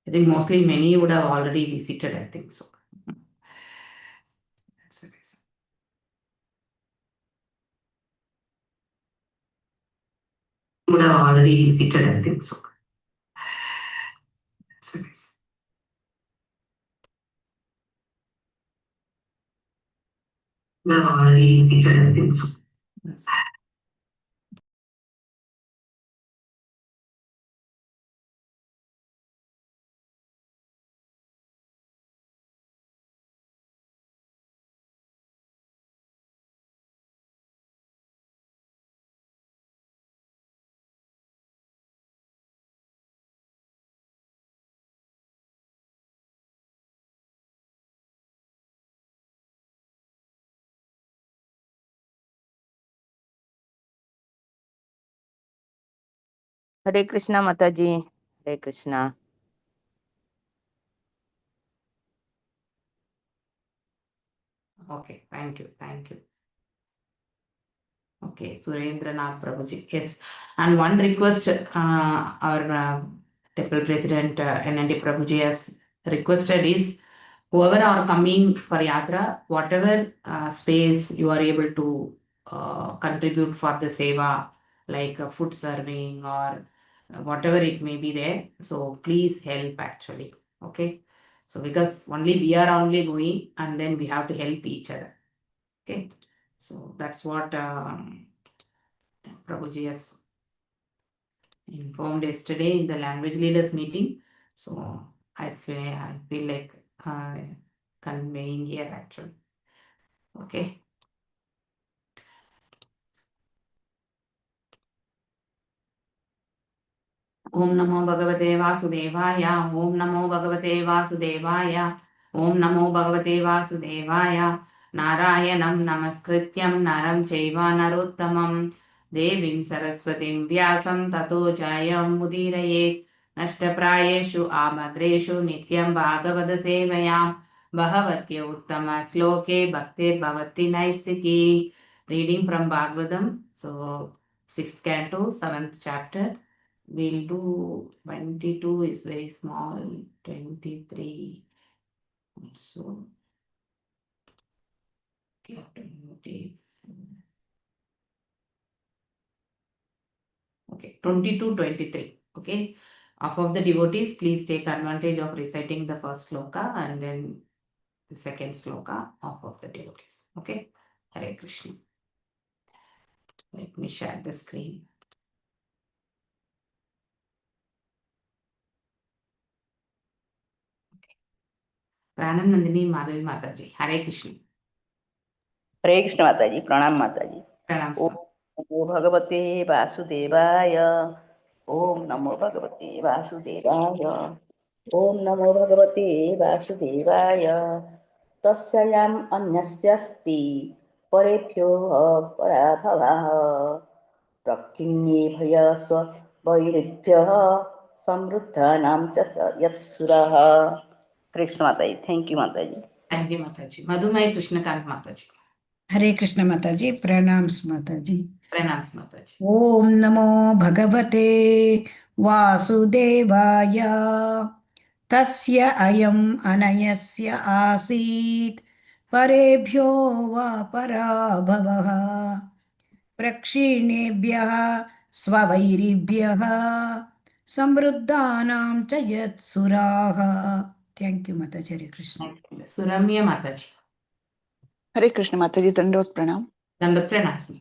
I think mostly many would have already visited, I think so. That's the reason. Would have already visited, I think so. That's the reason. Would have already visited, I think so. Hare Krishna Mataji. Hare Krishna. Okay, thank you. Okay, Surendranath Prabhuji. Yes, and one request, our temple president NND Prabhuji has requested is, whoever are coming for yatra, whatever space you are able to contribute for the seva, like food serving or whatever it may be there, so please help actually. Okay, so because only we are only going and then we have to help each other. Okay, so that's what Prabhuji has informed yesterday in the language leaders meeting. So I feel like conveying here actually. Okay. Om Namo Bhagavate Vasudevaya. Om Namo Bhagavate Vasudevaya. Om Namo Bhagavate Vasudevaya. Narayanam Namaskrityam Naram Chaiva Narottamam Devim Saraswatim Vyasam Tato Jayam Mudiraye Nashtaprayeshu Amadreshu Nityam Bhagavada Sevayam Bhavatya Uttama Sloke Bhaktir Bhavati Naistiki. Reading from Bhagavadam. So 6th canto, 7th chapter. We'll do 22 is very small, 23 also. Okay, 22, 23. Okay, half of the devotees, please take advantage of reciting the first sloka and then the second sloka, half of the devotees. Okay, Hare Krishna. Let me share the screen. Pranam Madhavi Mataji. Hare Krishna. हरे कृष्ण माताजी. प्रणाम माताजी. Pranam. ओम नमो भगवते वासुदेवाय. ओम नमो भगवते वासुदेवाय. ओम नमो भगवते वासुदेवाय. तस्याम् अन्यस्यास्ति परेभ्यो पराभवः. प्रकीर्णेभ्यः वैरेभ्यः समृद्धानां च यत्सुरः. कृष्ण माताजी. थैंक यू माताजी. Thank you, Mataji. Madhumai Krishnakant Mataji. Hare Krishna Mataji. Pranams Mataji. Pranams Mataji. Om Namo Bhagavate Vasudevaya. Tasya ayam anayasya asit parebhyo va parabhavaha prakshirnebhyah swavairibhyah samruddhanam cha yat suraha. Thank you, Mataji. Hare Krishna. Suramya Mataji. हरे कृष्ण माताजी. दंडवत प्रणाम. Dandat Pranams.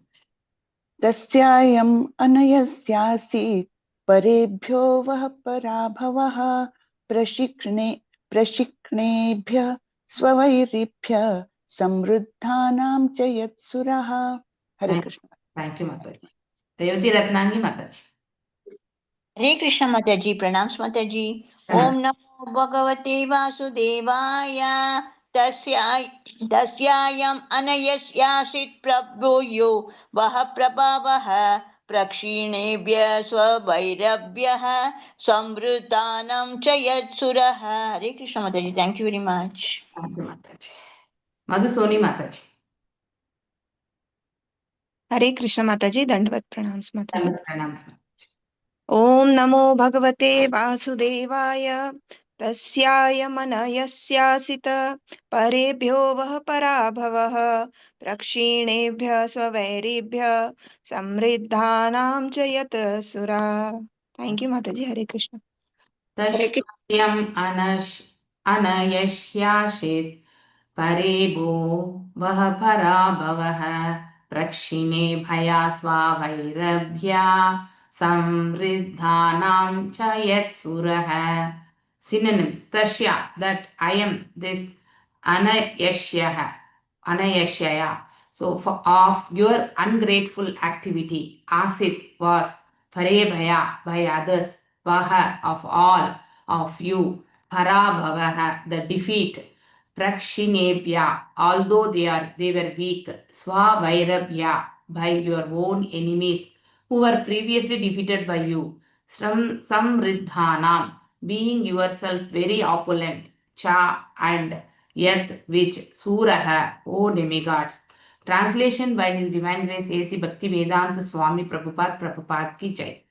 तस्यायम् अनयस्यासीत् परेभ्यो वः पराभवः प्रशिक्षणेभ्यः स्ववैरिभ्यः समृद्धानां च यत्सुरः. हरे Krishna. Thank you, Mataji. Revati Ratnangi Mataji. हरे कृष्ण माताजी. प्रणाम माताजी. ओम नमो भगवते वासुदेवाय. तस्यायम् अनयस्यासीत् प्रभूयो वः प्रभावः प्रक्षीणेभ्यः स्ववैरभ्यः समृद्धानां च यत्सुरः. हरे कृष्ण माताजी. Thank you very much. Thank you, Mataji. Madhusoni Mataji. हरे कृष्ण माताजी. दंडवत प्रणाम माताजी. Dandat Pranams. ओम नमो भगवते वासुदेवाय. तस्यायमनयस्यासित परेभ्यो वः पराभवः प्रक्षीणेभ्यः स्ववैरिभ्यः समृद्धानां च यत सुरा. थैंक यू माताजी. हरे कृष्ण. तस्यम् अनयस्यासित् परेभो वः पराभवः प्रक्षिणे भया स्वावैरभ्या समृद्धानां च यत्सुरः. Synonyms. Tasya, that I am this anayashyaya. So of your ungrateful activity, asit was parebhaya by others, vaha of all of you, parabhavaha the defeat, prakshinebhya although they were weak, swavairabhya by your own enemies who were previously defeated by you, samriddhanam being yourself very opulent, cha and yat which suraha, O demigods. Translation by His Divine Grace A.C. Bhaktivedanta Swami Prabhupada ki jai.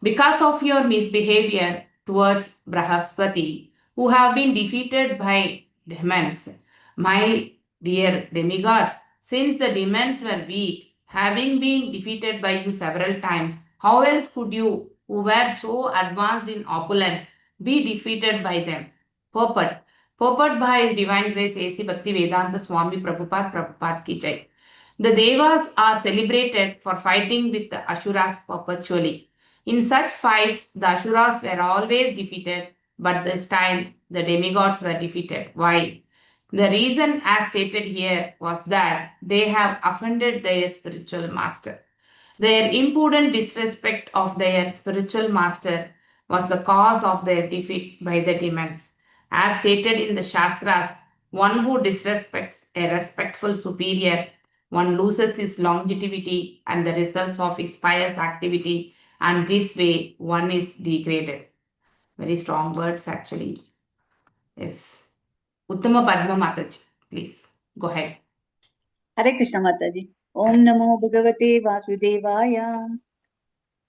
Because of your misbehavior towards Brahaspati, who have been defeated by demons, my dear demigods, since the demons were weak, having been defeated by you several times, how else could you, who were so advanced in opulence, be defeated by them? Purport. Purport by His Divine Grace A.C. Bhaktivedanta Swami Prabhupada ki jai. The Devas are celebrated for fighting with the Asuras perpetually. In such fights, the Asuras were always defeated, but this time the demigods were defeated. Why? The reason as stated here was that they have offended their spiritual master. Their impudent disrespect of their spiritual master was the cause of their defeat by the demons. As stated in the Shastras, one who disrespects a respectful superior, one loses his longevity and the results of his pious activity, and this way one is degraded. Very strong words actually. Yes. Uttama Padma Mataji, please go ahead. हरे कृष्ण माताजी. ओम नमो भगवते वासुदेवाय.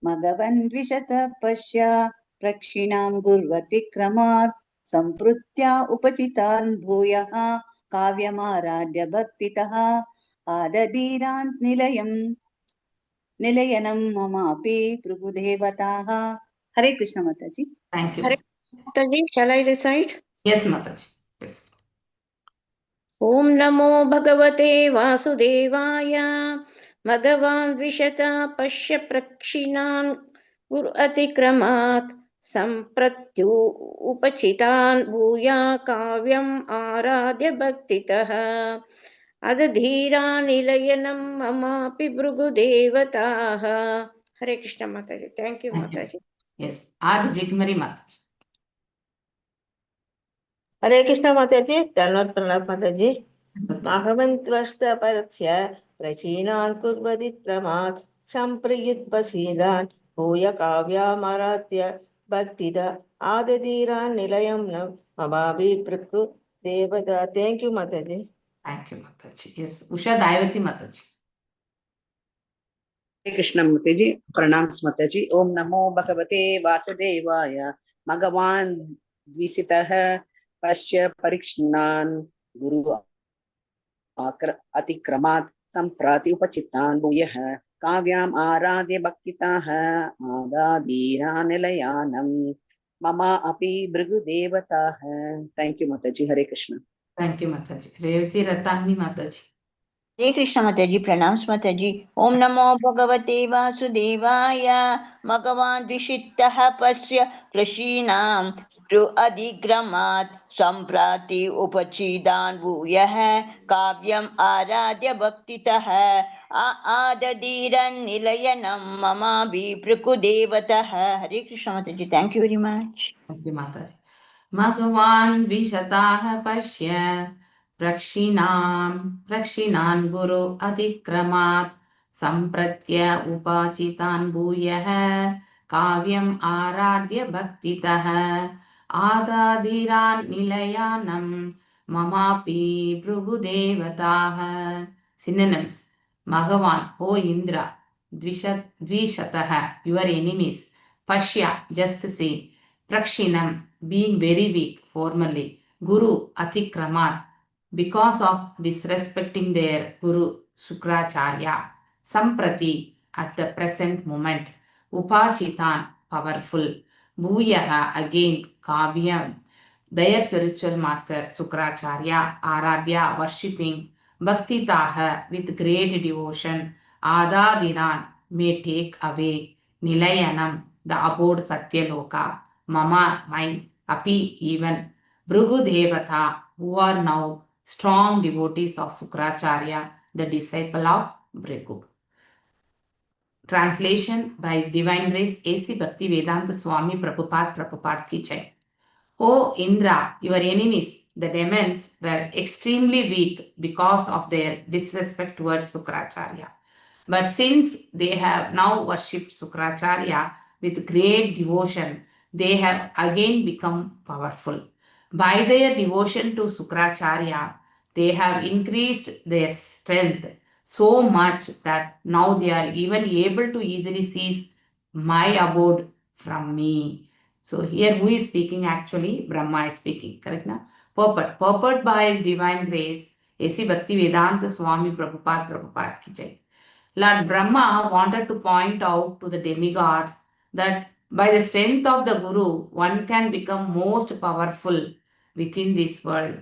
मघवन् द्विशतः पश्य प्रक्षिणां गुर्वति क्रमात् सम्पृत्या उपचितान् भूयः काव्यमाराध्य भक्तितः आददीरान् निलयनं ममापि भृगुदेवताः. हरे कृष्ण माताजी. Thank you. Hare Mataji, shall I recite? Yes, Mataji. Yes. ॐ नमो भगवते वासुदेवाय. भगवान् द्विशता पश्य प्रक्षिणान् गुरु अतिक्रमात् सम्प्रत्यु उपचितान् भूया काव्यम् आराध्य भक्तितः अदधीरा निलयनं ममापि भृगुदेवताः. हरे कृष्ण माताजी. थैंक यू माताजी. Yes. R. Jigmari Mataji. हरे कृष्ण माताजी. धन्यवाद प्रणाम माताजी. भगवन्त्वष्टपरस्य प्रचीनान् कुर्वति क्रमात् सम्प्रयुत्पसीदान् भूय काव्यामाराध्य भक्तिद आददीरान् निलयं न ममाभि पृक्कु देवता. थैंक यू माताजी. Thank you, Mataji. Yes. Usha Dayavati Mataji. हरे कृष्ण माताजी. प्रणाम माताजी. ओम नमो भगवते वासुदेवाय. भगवान् द्विषितः पश्य परीक्षणान् गुरु अतिक्रमात् सम्प्रति उपचितान् भूयः काव्याम् आराध्य भक्तितः आदादीरा निलयानं मम अपि भृगुदेवताः. थैंक यू माताजी. हरे Krishna. Thank you, Mataji. Revati Ratani Mataji. हरे कृष्ण माताजी. प्रणाम माताजी. ओम नमो भगवते वासुदेवाय. भगवान् द्विषितः पश्य प्रशीणां अधिग्रमात् सम्प्राति उपचिदान् भूयः काव्यम् आराध्य भक्तितः आददीरन्निलयनं ममाभि भृगुदेवतः. हरे कृष्ण माताजी. Thank you very much. Thank you, Mataji. Bhagavan Vishataha Pashya Prakshinan Guru Adikramat Sampratya Upachitan Bhuyah Kavyam Aradhya Bhaktitaha Adadiran Nilayanam Mamapi Bhrugudevataha. Synonyms. Bhagavan, O Indra, Dvishataha, your enemies. Pashya, just see. Prakshinam, being very weak formerly, Guru Atikraman, because of disrespecting their Guru Shukracharya, Samprati at the present moment, Upachitan powerful, Bhuyaha again Kavyam, their spiritual master Sukracharya, Aradhya worshipping, Bhakti Taha with great devotion, Adadiran may take away, Nilayanam, the abode Satyaloka, Mama, my, Api, even, Bhrigu Devata, who are now strong devotees of Sukracharya, the disciple of Bhrigu. Translation by His Divine Grace A.C. Bhakti Vedanta Swami Prabhupada Ki Jai. O Indra, your enemies, the demons, were extremely weak because of their disrespect towards Sukracharya. But since they have now worshipped Sukracharya with great devotion, they have again become powerful. By their devotion to Sukracharya, they have increased their strength so much that now they are even able to easily seize my abode from me. So here who is speaking actually? Brahma is speaking, correct now? Purport by His Divine Grace, A.C. Bhakti Vedanta Swami Prabhupada Ki Jai. Lord Brahma wanted to point out to the demigods that by the strength of the Guru, one can become most powerful within this world,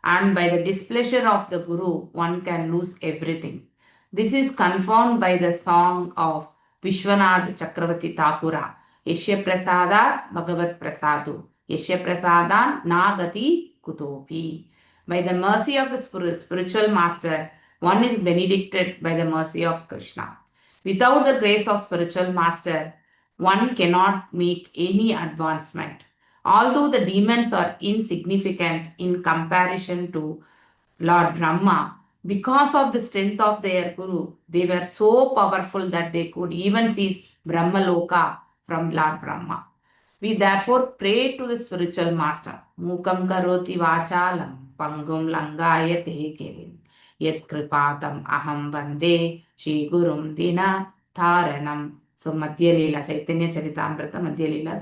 and by the displeasure of the Guru, one can lose everything. This is confirmed by the song of Vishwanath Chakravarti Thakura, Yashya Prasada Bhagavat Prasadu, Yashya Prasadan Nagati Kutopi. By the mercy of the spiritual master, one is benedicted by the mercy of Krishna. Without the grace of spiritual master, one cannot make any advancement. Although the demons are insignificant in comparison to Lord Brahma, because of the strength of their Guru, they were so powerful that they could even seize Brahmaloka from Lord Brahma. We therefore pray to the spiritual master. Mukam karoti vachalam, pangum langayate kirim. Yet kripatam aham vande, Shri Gurum dina tharanam. So Madhya Leela, Chaitanya Charitamrita, Madhya Leela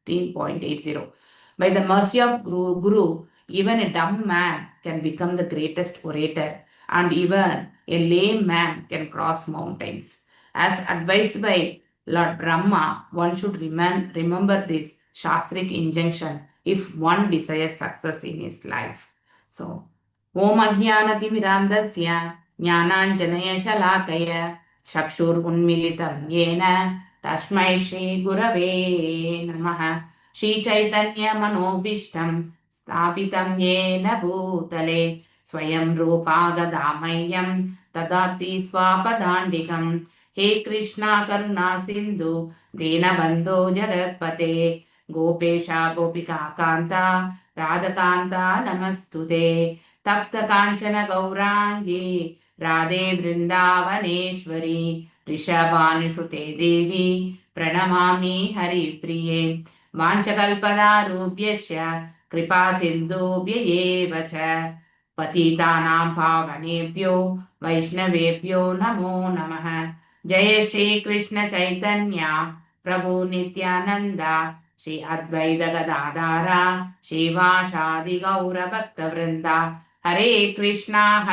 17.80. By the mercy of Guru, even a dumb man can become the greatest orator, and even a lame man can cross mountains. As advised by Lord Brahma, one should remember this Shastric injunction if one desires success in his life. So, Om Ajnanatimirandasya Jnananjanaya Shalakaya Chakshur Unmilitam Yena Tashmai Shri Gurave Namaha Shri Chaitanya Manobishtam Stapitam Yena Bhutale Swayam Rupa Gadamayam Tadati Swapadandikam He Krishna Karuna Sindhu Dinabandho Jagatpate Gopesha Gopika Kanta Radha Kanta Namastude Tapta Kanchana Gaurangi Radhe Vrindavaneshwari Rishabhanishute Devi Pranamami Hari Priye Vanchakalpadarubhyasya Kripa Sindhubhya Evacha Patitanam Pavanebhyo Vaishnavebhyo Namo Namaha Jaya Shri Krishna Chaitanya Prabhu Nityananda Shri Advaita Gadadhara Shri Vashadi Gaura Bhakta Vrinda Hare Krishna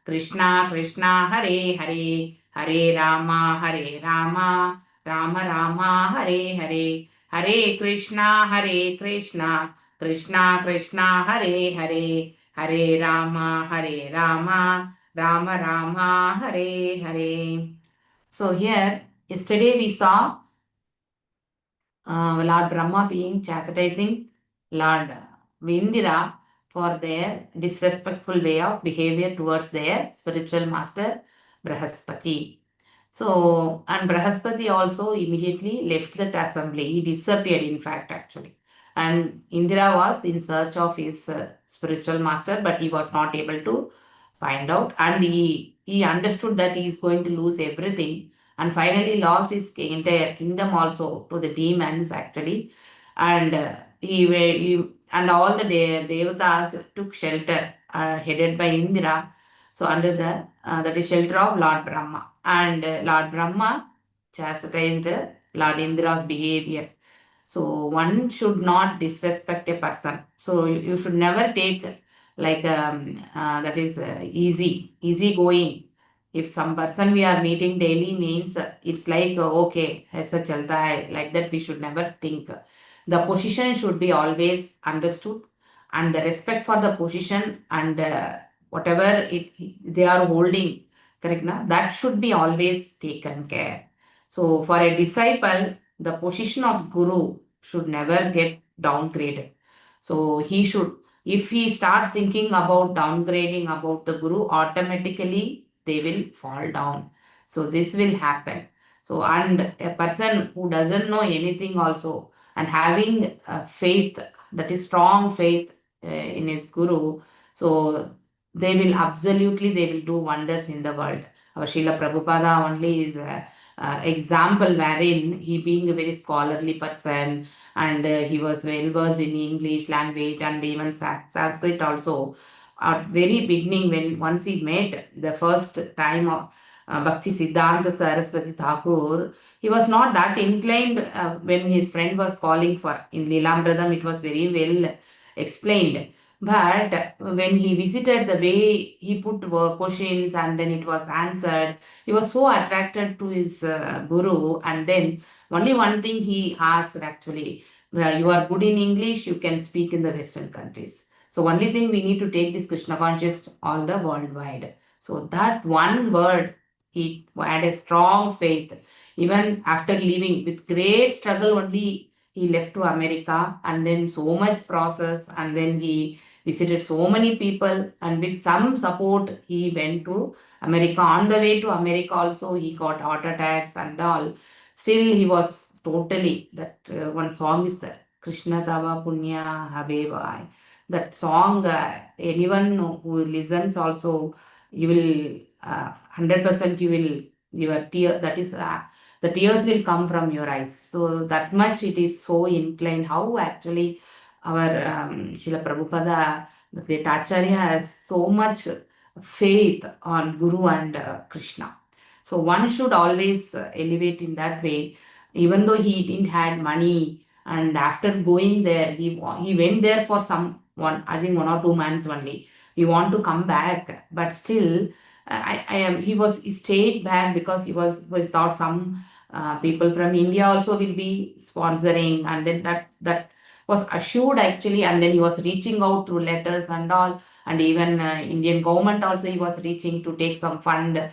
Krishna Krishna Hare Hare Hare Rama Rama Rama Hare Hare Hare Krishna Krishna Krishna Hare Hare Hare Rama Rama Rama Hare Hare. So here, yesterday we saw Lord Brahma being chastising Lord Indra for their disrespectful way of behavior towards their spiritual master Brahaspati. So, and Brahaspati also immediately left that assembly. He disappeared, in fact, actually. And Indra was in search of his spiritual master, but he was not able to find out. And he understood that he is going to lose everything. And finally lost his entire kingdom also to the demons, actually. And and all the devatas took shelter, headed by Indra. So under the that is shelter of Lord Brahma. And Lord Brahma chastised Lord Indra's behavior. So one should not disrespect a person. So you should never take like that is easy going. If some person we are meeting daily means it's like okay, aisa chalta hai, like that we should never think. The position should be always understood, and the respect for the position and whatever they are holding, correct na? That should be always taken care. So for a disciple, the position of guru should never get downgraded. So he should, if he starts thinking about downgrading about the guru, automatically they will fall down. So this will happen. So and a person who doesn't know anything also and having faith, that is strong faith in his guru, so they will absolutely they will do wonders in the world. Our Srila Prabhupada only is example wherein he being a very scholarly person and he was well versed in English language and even Sanskrit also. At very beginning, when once he met the first time of Bhakti Siddhanta Saraswati Thakur, he was not that inclined when his friend was calling for. In Lilamradam, it was very well explained. But when he visited, the way he put questions and then it was answered, he was so attracted to his guru. And then only one thing he asked actually, you are good in English, you can speak in the Western countries. So only thing we need to take this Krishna conscious all the worldwide. So that one word, he had a strong faith. Even after leaving, with great struggle only, he left to America and then so much process and then he visited so many people and with some support he went to America. On the way to America also he got heart attacks and all. Still he was totally, that one song is there, Krishna Tava Punya Habeva. That song, anyone who listens also, you will 100% you will, your tear, that is the tears will come from your eyes. So that much it is so inclined how actually our Srila Prabhupada, the great Acharya, has so much faith on Guru and Krishna. So one should always elevate in that way. Even though he didn't had money, and after going there, he went there for some one, I think 1 or 2 months only. He want to come back, but still, he stayed back because he was thought some people from India also will be sponsoring, and then that was assured actually, and then he was reaching out through letters and all, and even Indian government also he was reaching to take some fund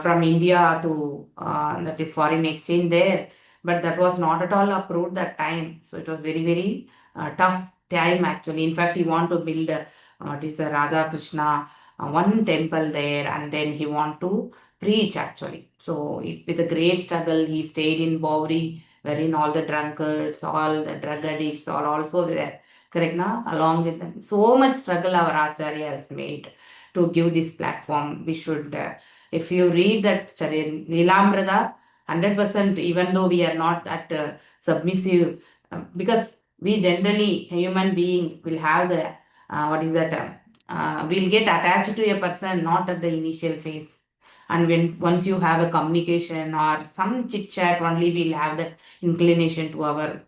from India to that is foreign exchange there, but that was not at all approved that time. So it was very very tough time actually. In fact, he want to build what is the Radha Krishna one temple there, and then he want to preach actually. So with a great struggle, he stayed in Bowri, wherein all the drunkards, all the drug addicts are also there. Correct na? Along with them. So much struggle our Acharya has made to give this platform. We should, if you read that Lilamrada, 100%, even though we are not that submissive, because we generally, a human being will have the, what is that, we'll get attached to a person not at the initial phase. And when once you have a communication or some chit chat, only we'll have that inclination to our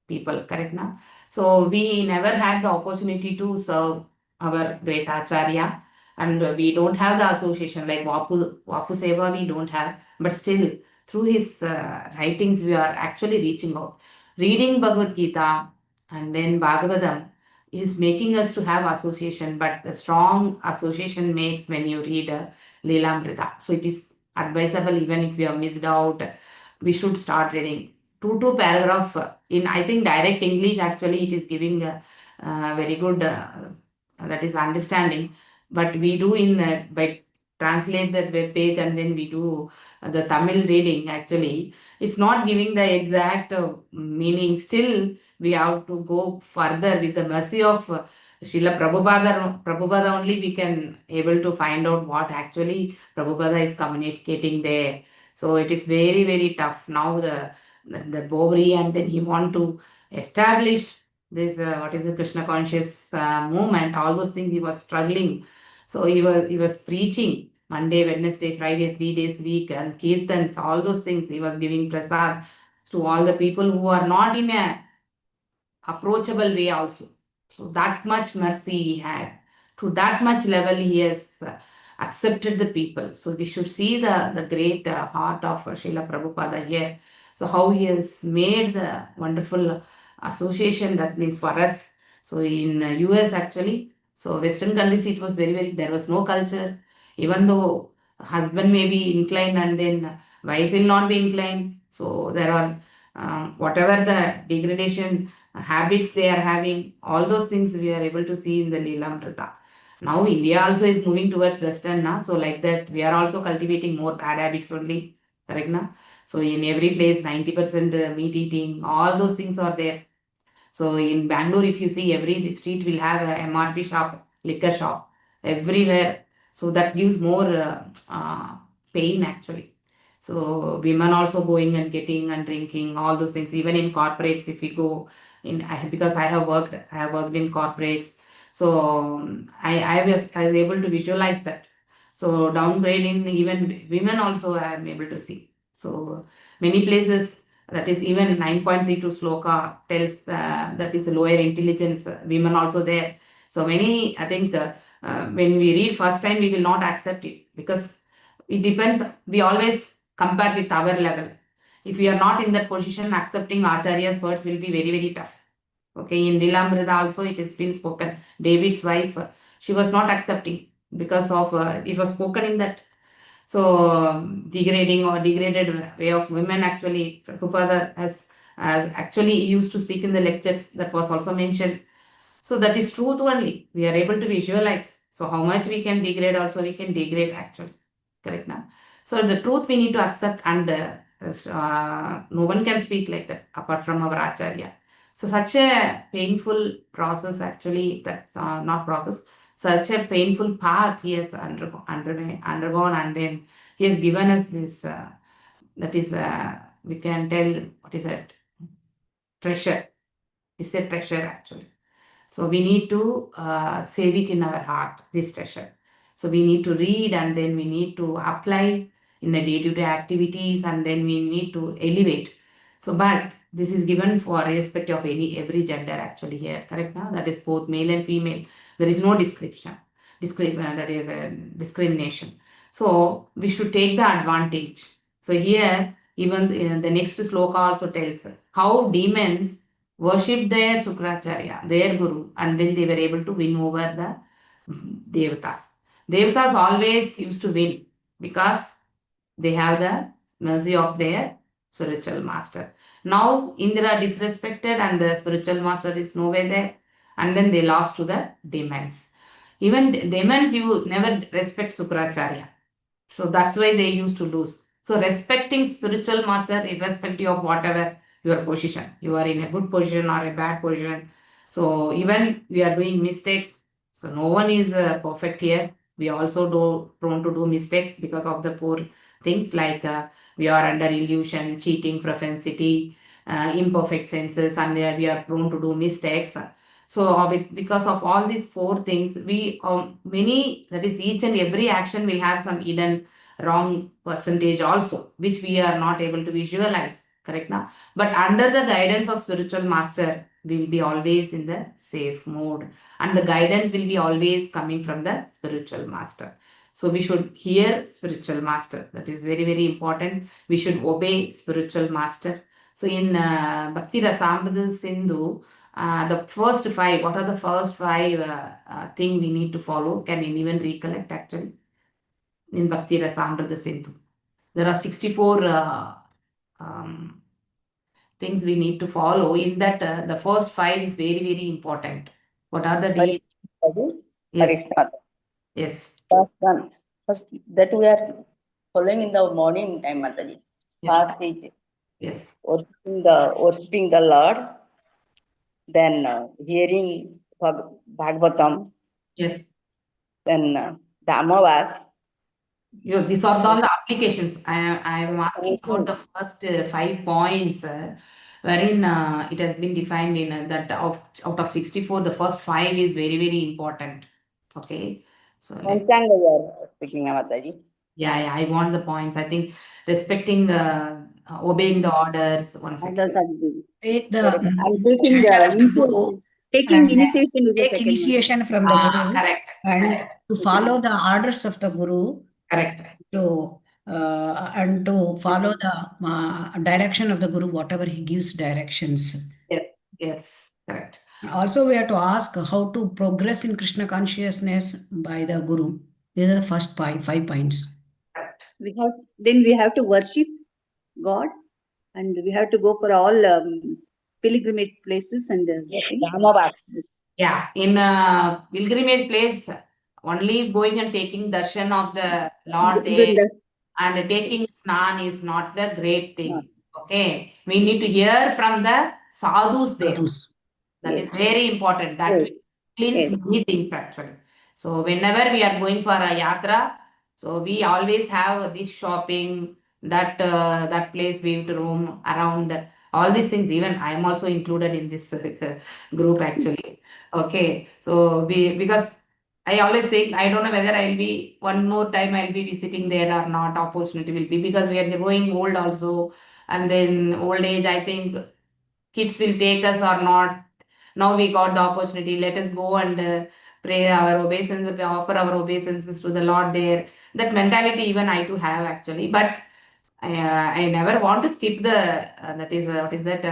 people, correct now? So we never had the opportunity to serve our great Acharya, and we don't have the association like Vapu Seva, we don't have, but still through his writings we are actually reaching out. Reading Bhagavad Gita and then Bhagavadam is making us to have association, but the strong association makes when you read Lilamrita. So it is advisable, even if we have missed out, we should start reading. Two paragraph in, I think, direct English, actually it is giving a very good, that is understanding. But we do in by translate that web page and then we do the Tamil reading, actually. It's not giving the exact meaning. Still, we have to go further with the mercy of Srila Prabhupada only we can able to find out what actually Prabhupada is communicating there. So it is very, very tough. Now the Bovri, and then he want to establish this, what is the Krishna conscious movement, all those things he was struggling. So he was preaching Monday, Wednesday, Friday, 3 days a week, and kirtans, all those things he was giving prasad to all the people who are not in a approachable way also. So that much mercy he had. To that much level he has accepted the people. So we should see the great heart of Srila Prabhupada here. So how he has made the wonderful association, that means for us. So in US actually, so Western countries it was very, there was no culture. Even though husband may be inclined and then wife will not be inclined. So there are whatever the degradation habits they are having, all those things we are able to see in the Leelamrita. Now India also is moving towards Western now, so like that we are also cultivating more bad habits only, correct now? So in every place 90% meat eating, all those things are there. So in Bangalore, if you see every street will have a MRP shop, liquor shop, everywhere. So that gives more pain actually. So women also going and getting and drinking, all those things. Even in corporates, if we go in, because I have worked in corporates. So I was able to visualize that. So downgrading even women also I am able to see. So many places, that is even 9.32 sloka tells that is lower intelligence women also there. So many, I think when we read first time we will not accept it, because it depends, we always compare with our level. If we are not in that position, accepting Acharya's words will be very, very tough. Okay, in Lilamrita also it has been spoken. David's wife, she was not accepting because of it was spoken in that. So degrading or degraded way of women actually, Prabhupada has actually used to speak in the lectures, that was also mentioned. So that is truth only. We are able to visualize. So how much we can degrade also, we can degrade actually. Correct now. So the truth we need to accept, and no one can speak like that apart from our Acharya. So such a painful process actually, that not process, such a painful path he has undergone, and then he has given us this, that is, we can tell, what is that? Treasure. It's a treasure actually. So we need to save it in our heart, this treasure. So we need to read, and then we need to apply in the day-to-day activities, and then we need to elevate. So, but this is given for irrespective of every gender actually here, correct now? That is both male and female. There is no discrimination. That is a discrimination. So we should take the advantage. So here, even the next sloka also tells how demons worshipped their Sukracharya, their Guru, and then they were able to win over the Devatas. Devatas always used to win because they have the mercy of their spiritual master. Now Indra disrespected and the spiritual master is nowhere there, and then they lost to the demons. Even demons, you never respect Sukracharya. So that's why they used to lose. So respecting spiritual master irrespective of whatever your position, you are in a good position or a bad position. So even we are doing mistakes, so no one is perfect here. We also prone to do mistakes because of the poor things, like we are under illusion, cheating, propensity, imperfect senses, and we are prone to do mistakes. So because of all these four things, we many, that is each and every action will have some hidden wrong percentage also, which we are not able to visualize, correct now? But under the guidance of spiritual master, we will be always in the safe mode, and the guidance will be always coming from the spiritual master. So we should hear spiritual master. That is very, very important. We should obey spiritual master. So in Bhakti Rasamrita Sindhu, the first five, what are the first five thing we need to follow? Can anyone recollect actually? In Bhakti Rasamrita Sindhu, there are 64 things we need to follow. In that, the first five is very, very important. What are the days? Yes. Yes. First one. First, that we are following in the morning time, Mataji. Yes. First is Yes. worshipping the Lord, then hearing Bhagavatam, Yes. then the Amavas. These are all the applications. I am asking about the first 5 points, wherein it has been defined in that out of 64, the first 5 is very, very important. Okay. So Panchanga we are speaking, Mataji. yeah, I want the points. I think respecting, obeying the orders. One second. Take the And taking shelter of the initiation, Guru taking and initiation is a take second one. initiation from the Guru Correct. and to follow the orders of the Guru Correct. to follow the direction of the Guru, whatever he gives directions. Yes. Yes. Correct. Also, we have to ask how to progress in Krishna consciousness by the Guru. These are the first 5 points. Then we have to worship God, and we have to go for all pilgrimage places and Yeah, in pilgrimage place, only going and taking darshan of the Lord there and taking snan is not the great thing. Okay, we need to hear from the sadhus there. Sadhus. That Yes. is very important. That Yes. will cleanse Yes. many things actually. So whenever we are going for a yatra, so we always have this shopping, that place we have to roam around, all these things. Even I am also included in this group actually. Okay, so because I always think I don't know whether I'll be one more time I'll be visiting there or not. Opportunity will be because we are growing old also, and then old age. I think kids will take us or not. Now we got the opportunity. Let us go and pray our obeisances, offer our obeisances to the Lord there. That mentality even I too have actually, but I never want to skip the that is what is that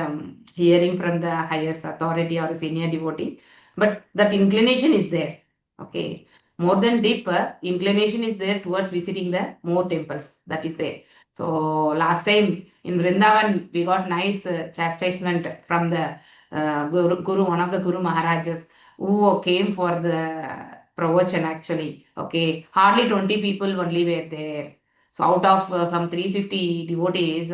hearing from the highest authority or a senior devotee, but that inclination is there. Okay, more than deeper inclination is there towards visiting the more temples. That is there. So last time in Vrindavan we got nice chastisement from the Guru, one of the Guru Maharajas who came for the pravachan actually. Okay, hardly 20 people only were there. So out of some 350 devotees,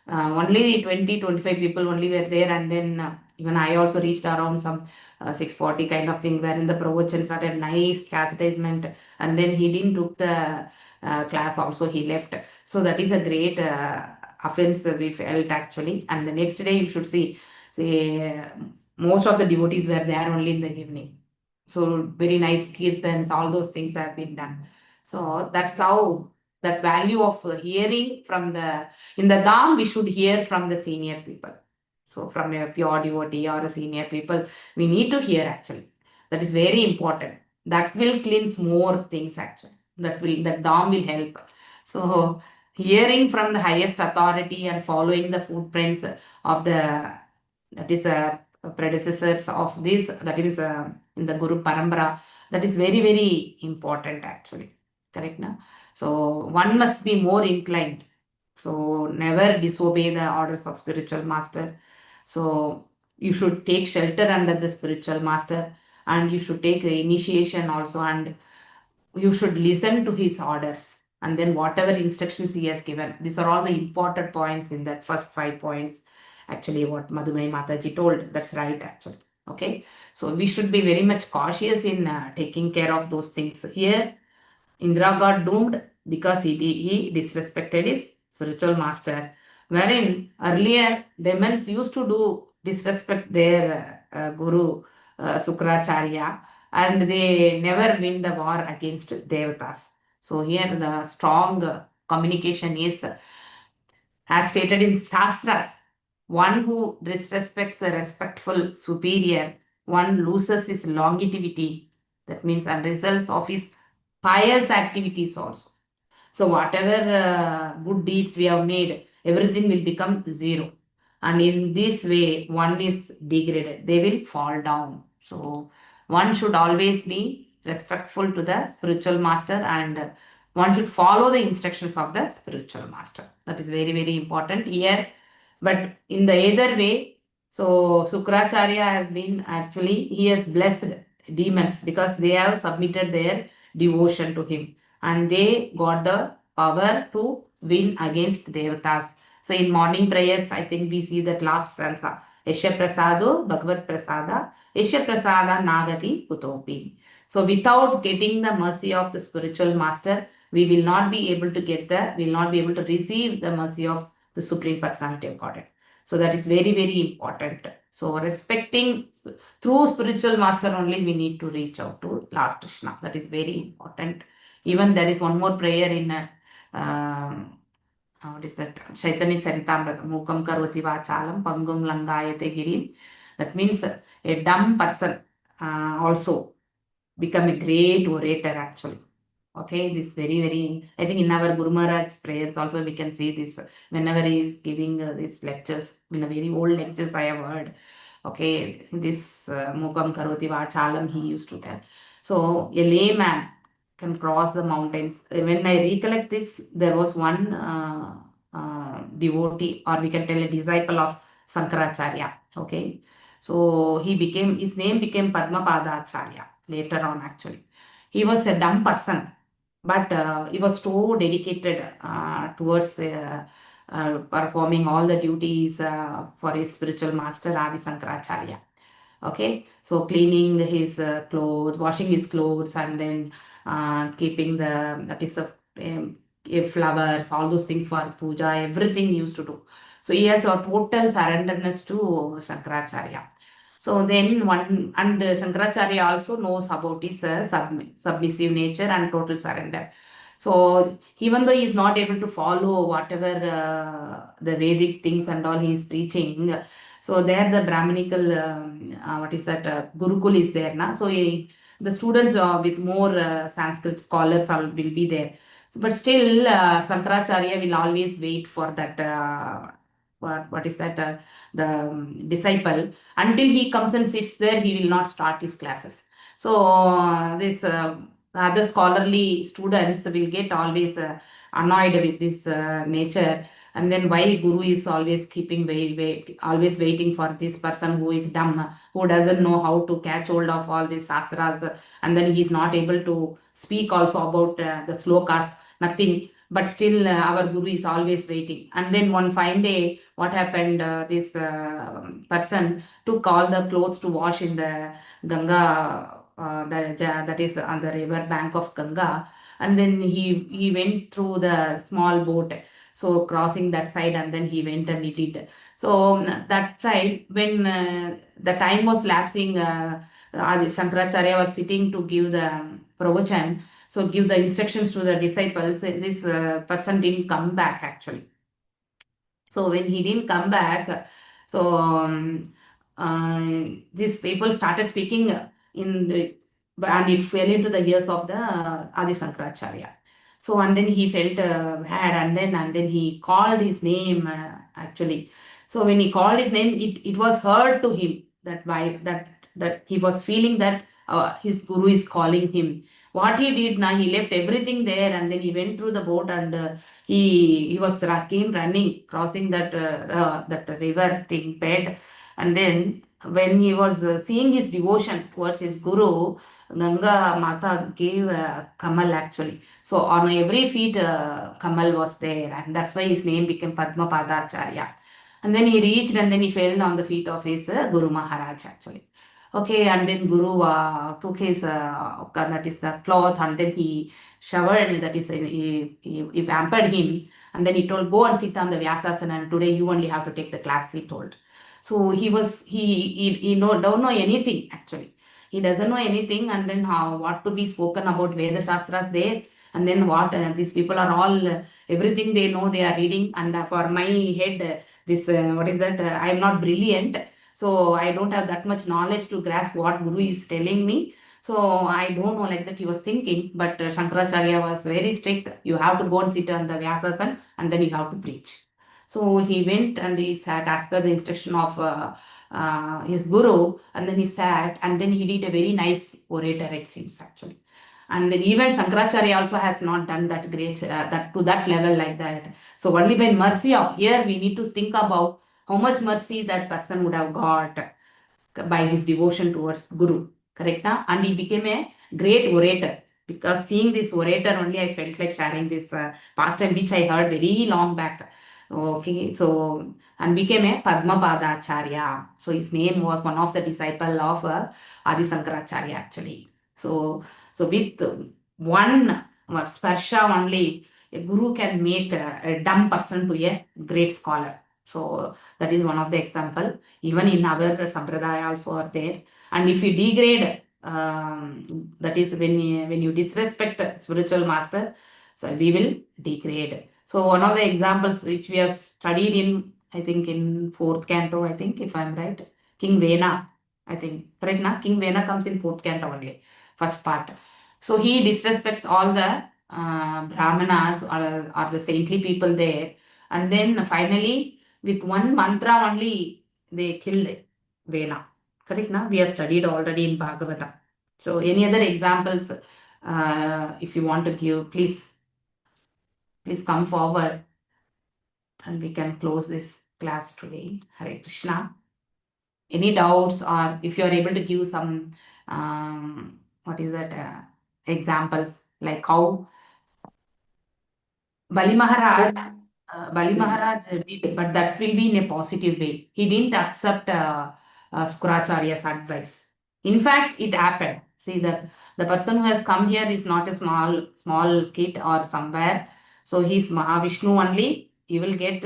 only 20-25 people only were there, and then even I also reached around some 6:40 kind of thing, wherein the pravachan started nice chastisement, and then he didn't took the class also, he left. So that is a great offense we felt actually. And the next day you should see most of the devotees were there only in the evening. So very nice kirtans, all those things have been done. So that's how that value of hearing from in the Dham, we should hear from the senior people. So from a pure devotee or a senior people, we need to hear actually. That is very important. That will cleanse more things actually. That Dham will help. So hearing from the highest authority and following the footprints of the predecessors of this, that is in the Guru Parambara, that is very, very important actually. Correct now? So one must be more inclined. So never disobey the orders of spiritual master. So you should take shelter under the spiritual master, and you should take initiation also, and you should listen to his orders, and then whatever instructions he has given. These are all the important points in that first 5 points. Actually, what Madhumai Mataji told, that's right actually. Okay, so we should be very much cautious in taking care of those things. Here, Indra got doomed because he disrespected his spiritual master. Wherein earlier demons used to do disrespect their guru Sukracharya, and they never win the war against devatas. So here the strong communication is, as stated in Shastras, one who disrespects a respectful superior, one loses his longevity. That means and results of his pious activities also. So whatever good deeds we have made, everything will become zero. And in this way, one is degraded. They will fall down. So one should always be respectful to the spiritual master, and one should follow the instructions of the spiritual master. That is very, very important here. But in the other way, so Sukracharya has been actually, he has blessed demons because they have submitted their devotion to him, and they got the power to win against devatas. So in morning prayers, I think we see that last stanza. Yasha prasado bhagavad prasada, yasha prasada nagati kutopi. So without getting the mercy of the spiritual master, we will not be able to receive the mercy of the Supreme Personality of Godhead. So that is very, very important. So respecting through spiritual master only, we need to reach out to Lord Krishna. That is very important. Even there is one more prayer in what is that? Chaitanya Charitamrita, Mukam Karoti Vachalam, Pangum Langayate Girim. That means a dumb person also become a great orator actually. Okay, this very, I think in our Guru Maharaj's prayers also we can see this whenever he is giving these lectures, in a very old lectures I have heard. Okay, this Mukam Karoti Vachalam he used to tell. So a layman can cross the mountains. When I recollect this, there was one devotee, or we can tell a disciple of Sankaracharya. Okay, so his name became Padmapada Acharya later on actually. He was a dumb person, but he was so dedicated towards performing all the duties for his spiritual master Adi Sankaracharya. Okay, so cleaning his clothes, washing his clothes, and then keeping that is flowers, all those things for puja, everything he used to do. So he has a total surrenderness to Shankaracharya. So then Shankaracharya also knows about his submissive nature and total surrender. So even though he is not able to follow whatever the Vedic things and all he is preaching, so there the Brahminical, Gurukul is there now. So the students with more Sanskrit scholars will be there. But still, Shankaracharya will always wait for that, the disciple. Until he comes and sits there, he will not start his classes. So this other scholarly students will get always annoyed with this nature. And then why Guru is always keeping always waiting for this person who is dumb, who doesn't know how to catch hold of all these shastras, and then he is not able to speak also about the slokas, nothing. But still our Guru is always waiting. And then one fine day, what happened, this person took all the clothes to wash in the Ganga, that is on the river bank of Ganga. And then he went through the small boat, so crossing that side, and then he went and he did. So that side, when the time was lapsing, Shankaracharya was sitting to give the pravachan, so give the instructions to the disciples. This person didn't come back actually. So when he didn't come back, so these people started speaking and it fell into the ears of the Adi Sankaracharya. So and then he felt bad, and then he called his name actually. So when he called his name, it was heard to him that he was feeling that his Guru is calling him. What he did now, he left everything there, and then he went through the boat, and he came running, crossing that river thing bed. And then when he was seeing his devotion towards his Guru, Ganga Mata gave Kamal actually. So on every feet Kamal was there, and that's why his name became Padmapada Acharya. And then he reached, and then he fell on the feet of his Guru Maharaj actually. Okay, and then Guru took his that is the cloth, and then he showered, that is he pampered him, and then he told, go and sit on the Vyasasana, and today you only have to take the class, he told. So he don't know anything actually. He doesn't know anything, and then what to be spoken about Veda Shastras there, and then what these people are all, everything they know they are reading, and for my head, this I am not brilliant, so I don't have that much knowledge to grasp what Guru is telling me. So I don't know, like that he was thinking, but Shankaracharya was very strict. You have to go and sit on the Vyasasana, and then you have to preach. So he went and he sat as per the instruction of his Guru, and then he sat, and then he did a very nice orator, it seems actually. And then even Shankaracharya also has not done that great, that to that level like that. So only by mercy of, here we need to think about how much mercy that person would have got by his devotion towards Guru. Correct? Huh? And he became a great orator. Because seeing this orator only, I felt like sharing this pastime which I heard very long back. Okay, so and became a Padmapada Acharya. So his name was one of the disciple of Adi Sankaracharya actually. So with one sparsha only, a Guru can make a dumb person to a great scholar. So that is one of the example. Even in our Sampradaya also are there. And if you degrade, that is when you disrespect spiritual master, So we will degrade. So one of the examples which we have studied in, I think in 4th canto, I think, if I'm right, King Vena, I think, correct na? King Vena comes in 4th canto only, first part. So he disrespects all the Brahmanas or the saintly people there. And then finally, with one mantra only, they killed Vena. Correct na? We have studied already in Bhagavadam. So any other examples, if you want to give, please come forward and we can close this class today. Hare Krishna. Any doubts, or if you are able to give some, what is that, examples, like how Bali Maharaj, did, but that will be in a positive way. He didn't accept Skuracharya's advice. In fact, it happened. See, the person who has come here is not a small kid or somewhere. So he's Mahavishnu only. You will get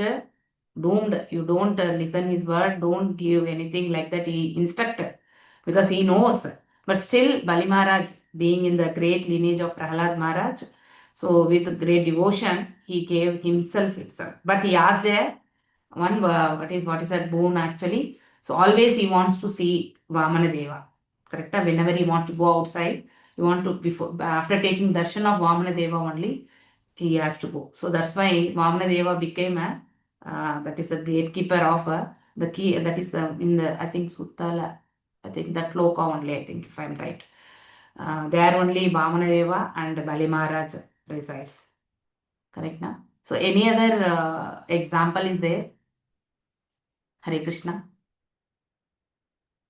doomed. You don't listen his word. Don't give anything like that. He instructed because he knows. But still, Bali Maharaj, being in the great lineage of Prahlad Maharaj, so with great devotion, he gave himself itself. But he asked there one, what is that boon actually? So always he wants to see Vamana Deva. Correct? Whenever he wants to go outside, he want to, after taking darshan of Vamana Deva only, he has to go. So that's why Vamana Deva became that is a gatekeeper of the key, that is in the, I think, Suttala, I think that loka only, I think, if I'm right. There only Vamana Deva and Bali Maharaj resides. Correct now? So any other example is there? Hare Krishna.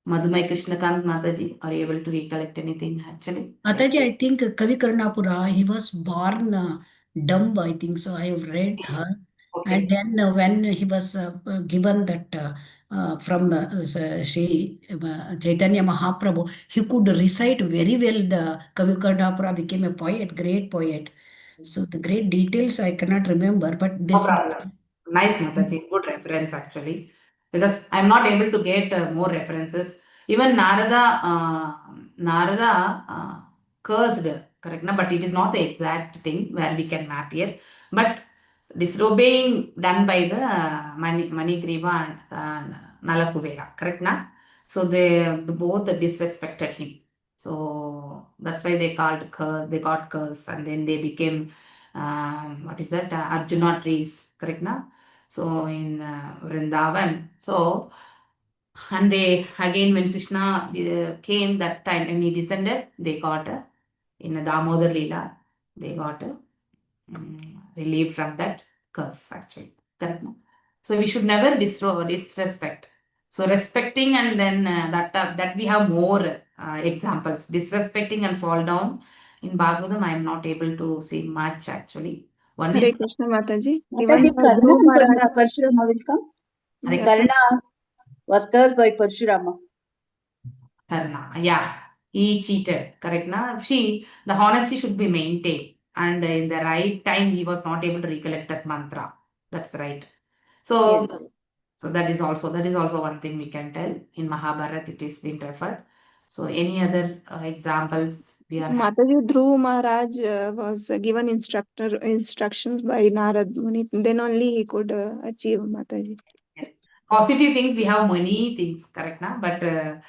Madhumai Krishnakant Mataji, are you able to recollect anything actually? Mataji, I think Kavi Karnapura, he was born dumb, I think so. I have read her. Okay. And then when he was given that from Sri Chaitanya Mahaprabhu, he could recite very well. The Kavi Karnapura became a poet, great poet. So the great details I cannot remember, but No this. problem. Nice, Mataji. Good reference actually. Because I'm not able to get more references. Even Narada cursed, correct? Na? But it is not the exact thing where we can map here. But disobeying done by the Manigriva and Nalakuvera, correct? Na? So they both disrespected him. So that's why they got curse, and then they became what is that, Arjuna trees, correct na? So in Vrindavan, so, and they again, when Krishna came that time and he descended, they got in a Damodar Leela, they got relieved from that curse actually, correct na? So we should never disrespect. So respecting, and then that we have more examples. Disrespecting and fall down in Bhagavatam, I am not able to see much actually. One Hare is Krishna Mataji. Mataji, Even Karna Dhruv and Maharaj. Parshurama will come. Hare Karna was cursed by Parshurama. Karna, yeah, he cheated, correct na? See, the honesty should be maintained, and in the right time he was not able to recollect that mantra. That's right. So, Yes. so that is also one thing we can tell. In Mahabharata it is being referred. So any other examples we are having? Mataji, Dhruv Maharaj was given instructions by Narad Muni. Then only he could achieve, Mataji. Positive things, we have many things, correct na? But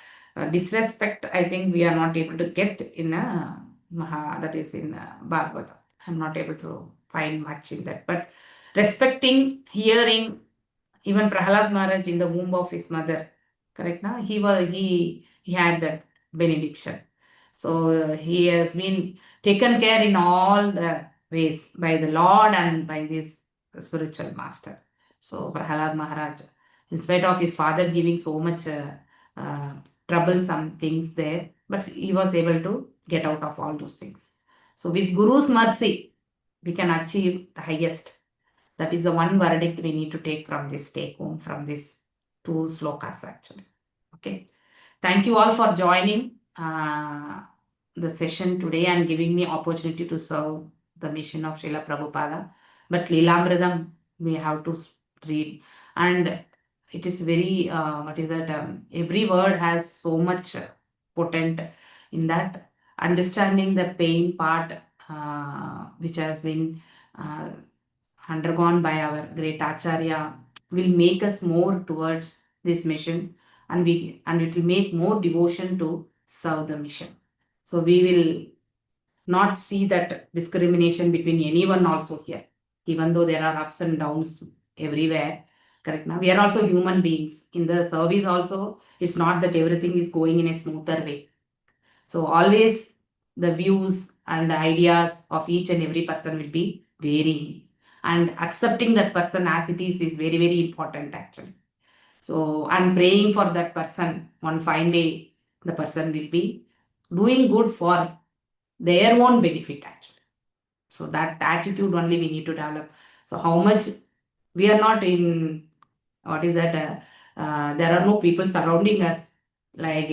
disrespect, I think we are not able to get in that is in Bhagavatam. I'm not able to find much in that. But respecting, hearing, even Prahlad Maharaj in the womb of his mother, correct na? He had that benediction. So he has been taken care in all the ways by the Lord and by this spiritual master. So Prahlad Maharaj, in spite of his father giving so much troublesome things there, but he was able to get out of all those things. So with Guru's mercy, we can achieve the highest. That is the one verdict we need to take home from these two slokas actually. Okay. Thank you all for joining the session today and giving me opportunity to serve the mission of Srila Prabhupada. But Leelamridam we have to read, and it is very every word has so much potent in that. Understanding the pain part which has been undergone by our great Acharya will make us more towards this mission, and it will make more devotion to serve the mission. So we will not see that discrimination between anyone also here, even though there are ups and downs everywhere. Correct now? We are also human beings. In the service also, it's not that everything is going in a smoother way. So always the views and the ideas of each and every person will be varying. And accepting that person as it is very, very important actually. So, and praying for that person, one fine day, the person will be doing good for their own benefit actually. So that attitude only we need to develop. So how much we are not in, what is that, there are no people surrounding us like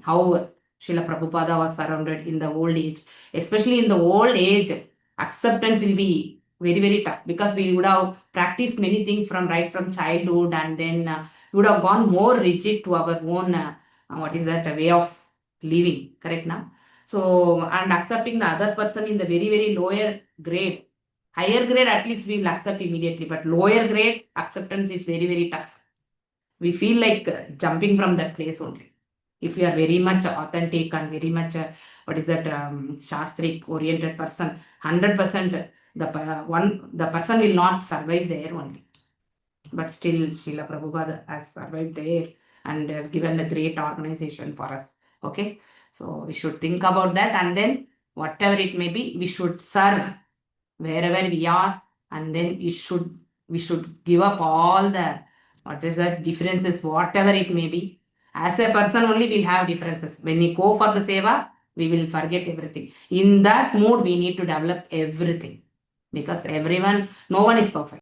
how Srila Prabhupada was surrounded in the old age. Especially in the old age, acceptance will be very, very tough because we would have practiced many things right from childhood, and then we would have gone more rigid to our own, what is that, way of living, correct now? So, and accepting the other person in the very, very lower grade. Higher grade, at least we will accept immediately, but lower grade acceptance is very, very tough. We feel like jumping from that place only. If you are very much authentic and very much, what is that, Shastric oriented person, 100% the person will not survive there only. But still, Srila Prabhupada has survived there and has given a great organization for us. Okay, so we should think about that, and then whatever it may be, we should serve wherever we are, and then we should give up all the, what is that, differences, whatever it may be. As a person only we'll have differences. When we go for the seva, we will forget everything. In that mood, we need to develop everything, because no one is perfect.